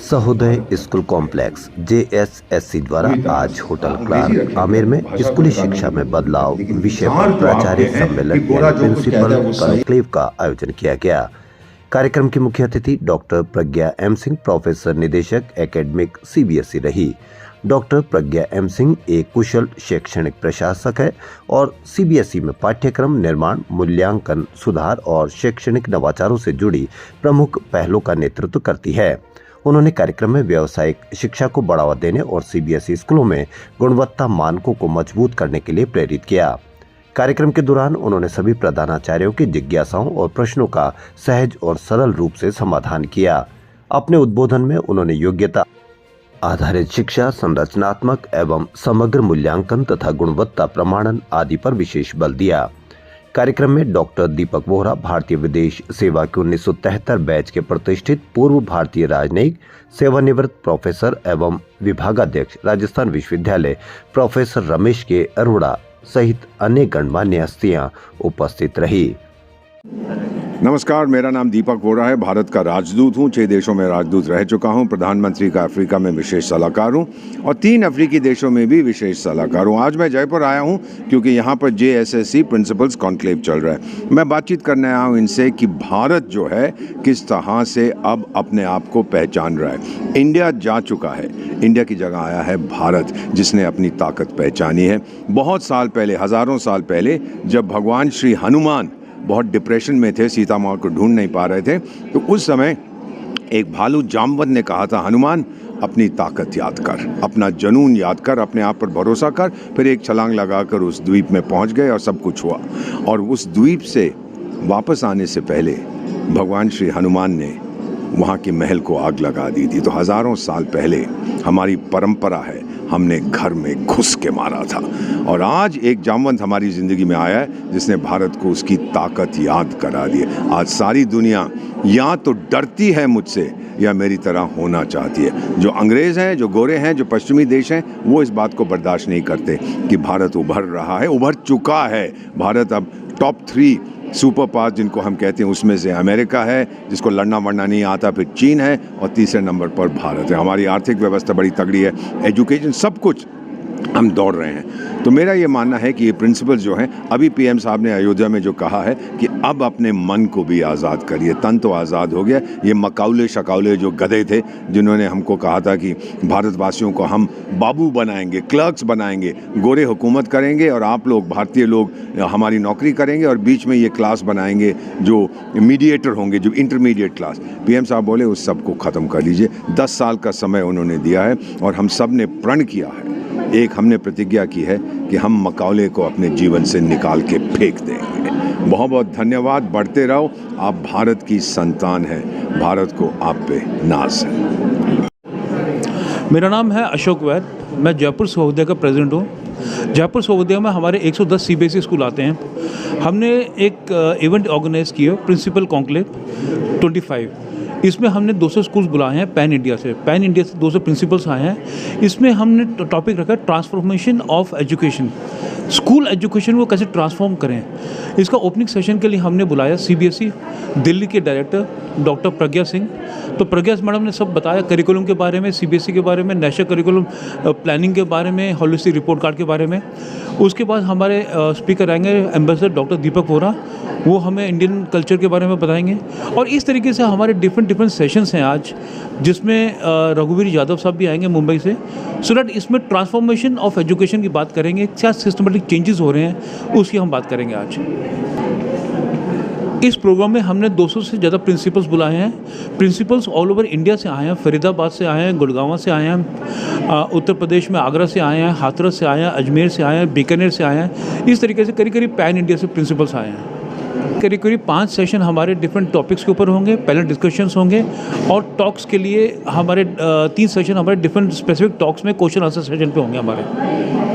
Sahodaya school complex JSSC द्वारा आज hotel Clark Amer में स्कूली शिक्षा में बदलाव विषय पर प्राचार्य सम्मेलन प्रिंसिपल कॉन्क्लेव का आयोजन किया गया। कार्यक्रम की मुख्य अतिथि डॉक्टर प्रज्ञा M सिंह, प्रोफेसर निदेशक एकेडमिक CBSE रही। डॉक्टर प्रज्ञा M सिंह एक कुशल शैक्षणिक प्रशासक है और CBSE में पाठ्यक्रम निर्माण, मूल्यांकन, सुधार और शैक्षणिक नवाचारों से जुड़ी प्रमुख पहलों का नेतृत्व करती है। उन्होंने कार्यक्रम में व्यावसायिक शिक्षा को बढ़ावा देने और CBSE स्कूलों में गुणवत्ता मानकों को मजबूत करने के लिए प्रेरित किया। कार्यक्रम के दौरान उन्होंने सभी प्रधानाचार्यों की जिज्ञासाओं और प्रश्नों का सहज और सरल रूप से समाधान किया। अपने उद्बोधन में उन्होंने योग्यता आधारित शिक्षा, संरचनात्मक एवं समग्र मूल्यांकन तथा गुणवत्ता प्रमाणन आदि पर विशेष बल दिया। कार्यक्रम में डॉक्टर दीपक वोहरा, भारतीय विदेश सेवा के 1973 बैच के प्रतिष्ठित पूर्व भारतीय राजनयिक, सेवानिवृत्त प्रोफेसर एवं विभागाध्यक्ष, राजस्थान विश्वविद्यालय, प्रोफेसर रमेश के अरोड़ा सहित अनेक गणमान्य हस्तियां उपस्थित रही। नमस्कार, मेरा नाम दीपक वोहरा है। भारत का राजदूत हूँ, 6 देशों में राजदूत रह चुका हूँ। प्रधानमंत्री का अफ्रीका में विशेष सलाहकार हूँ और 3 अफ्रीकी देशों में भी विशेष सलाहकार हूँ। आज मैं जयपुर आया हूँ क्योंकि यहाँ पर JSSC प्रिंसिपल्स कॉन्क्लेव चल रहा है। मैं बातचीत करने आया हूँ इनसे कि भारत जो है किस तरह से अब अपने आप को पहचान रहा है। इंडिया जा चुका है, इंडिया की जगह आया है भारत, जिसने अपनी ताकत पहचानी है। बहुत साल पहले, हज़ारों साल पहले, जब भगवान श्री हनुमान बहुत डिप्रेशन में थे, सीता माँ को ढूंढ नहीं पा रहे थे, तो उस समय एक भालू जामवंत ने कहा था, हनुमान अपनी ताकत याद कर, अपना जुनून याद कर, अपने आप पर भरोसा कर। फिर एक छलांग लगाकर उस द्वीप में पहुंच गए और सब कुछ हुआ। और उस द्वीप से वापस आने से पहले भगवान श्री हनुमान ने वहाँ के महल को आग लगा दी थी। तो हज़ारों साल पहले हमारी परंपरा है, हमने घर में घुस के मारा था। और आज एक जामवंत हमारी ज़िंदगी में आया है जिसने भारत को उसकी ताकत याद करा दी है। आज सारी दुनिया या तो डरती है मुझसे या मेरी तरह होना चाहती है। जो अंग्रेज़ हैं, जो गोरे हैं, जो पश्चिमी देश हैं, वो इस बात को बर्दाश्त नहीं करते कि भारत उभर रहा है, उभर चुका है। भारत अब टॉप 3 सुपर पावर जिनको हम कहते हैं उसमें से अमेरिका है, जिसको लड़ना वड़ना नहीं आता, फिर चीन है और तीसरे नंबर पर भारत है। हमारी आर्थिक व्यवस्था बड़ी तगड़ी है, एजुकेशन, सब कुछ हम दौड़ रहे हैं। तो मेरा ये मानना है कि ये प्रिंसिपल जो हैं, अभी PM साहब ने अयोध्या में जो कहा है कि अब अपने मन को भी आज़ाद करिए। तन तो आज़ाद हो गया। ये मकाउले शकाउले जो गधे थे, जिन्होंने हमको कहा था कि भारतवासियों को हम बाबू बनाएंगे, क्लर्क्स बनाएंगे, गोरे हुकूमत करेंगे और आप लोग भारतीय लोग हमारी नौकरी करेंगे और बीच में ये क्लास बनाएंगे जो मीडिएटर होंगे, जो इंटरमीडिएट क्लास। PM साहब बोले उस सब को ख़त्म कर लीजिए। 10 साल का समय उन्होंने दिया है और हम सब ने प्रण किया है, एक हमने प्रतिज्ञा की है कि हम मकाउले को अपने जीवन से निकाल के फेंक देंगे। बहुत बहुत धन्यवाद। बढ़ते रहो, आप भारत की संतान हैं, भारत को आप पे नाज है। मेरा नाम है अशोक वैद, मैं जयपुर सहोदय का प्रेसिडेंट हूँ। जयपुर सहोदय में हमारे 110 CBSE स्कूल आते हैं। हमने एक इवेंट ऑर्गेनाइज किया, प्रिंसिपल कॉन्क्लेव 25। इसमें हमने 200 स्कूल्स बुलाए हैं पैन इंडिया से 200 प्रिंसिपल्स आए हैं। इसमें हमने टॉपिक रखा है transformation of education, school education को कैसे ट्रांसफॉर्म करें। इसका ओपनिंग सेशन के लिए हमने बुलाया CBSE दिल्ली के डायरेक्टर डॉक्टर प्रज्ञा सिंह। तो प्रज्ञा मैडम ने सब बताया करिकुलम के बारे में, CBSE के बारे में, नेशनल करिकुलम प्लानिंग के बारे में, हॉलिस्टिक रिपोर्ट कार्ड के बारे में। उसके बाद हमारे स्पीकर आएंगे एम्बेसडर डॉक्टर दीपक वोहरा, वो हमें इंडियन कल्चर के बारे में बताएंगे। और इस तरीके से हमारे डिफरेंट सेशंस हैं आज, जिसमें रघुवीर यादव साहब भी आएंगे मुंबई से, सो दैट इसमें ट्रांसफॉर्मेशन ऑफ एजुकेशन की बात करेंगे, क्या सिस्टमेटिक चेंजेस हो रहे हैं उसकी हम बात करेंगे आज। इस प्रोग्राम में हमने 200 से ज़्यादा प्रिंसिपल्स बुलाए हैं। प्रिंसिपल्स ऑल ओवर इंडिया से आए हैं, फरीदाबाद से आए हैं, गुड़गांव से आए हैं, उत्तर प्रदेश में आगरा से आए हैं, हाथरस से आए हैं, अजमेर से आए हैं, बीकानेर से आए हैं। इस तरीके से करीब पैन इंडिया से प्रिंसिपल्स आए हैं। करीब 5 सेशन हमारे डिफरेंट टॉपिक्स के ऊपर होंगे, पैनल डिस्कशंस होंगे और टॉक्स के लिए हमारे 3 सेशन हमारे डिफरेंट स्पेसिफिक टॉक्स में क्वेश्चन आंसर सेशन पे होंगे हमारे।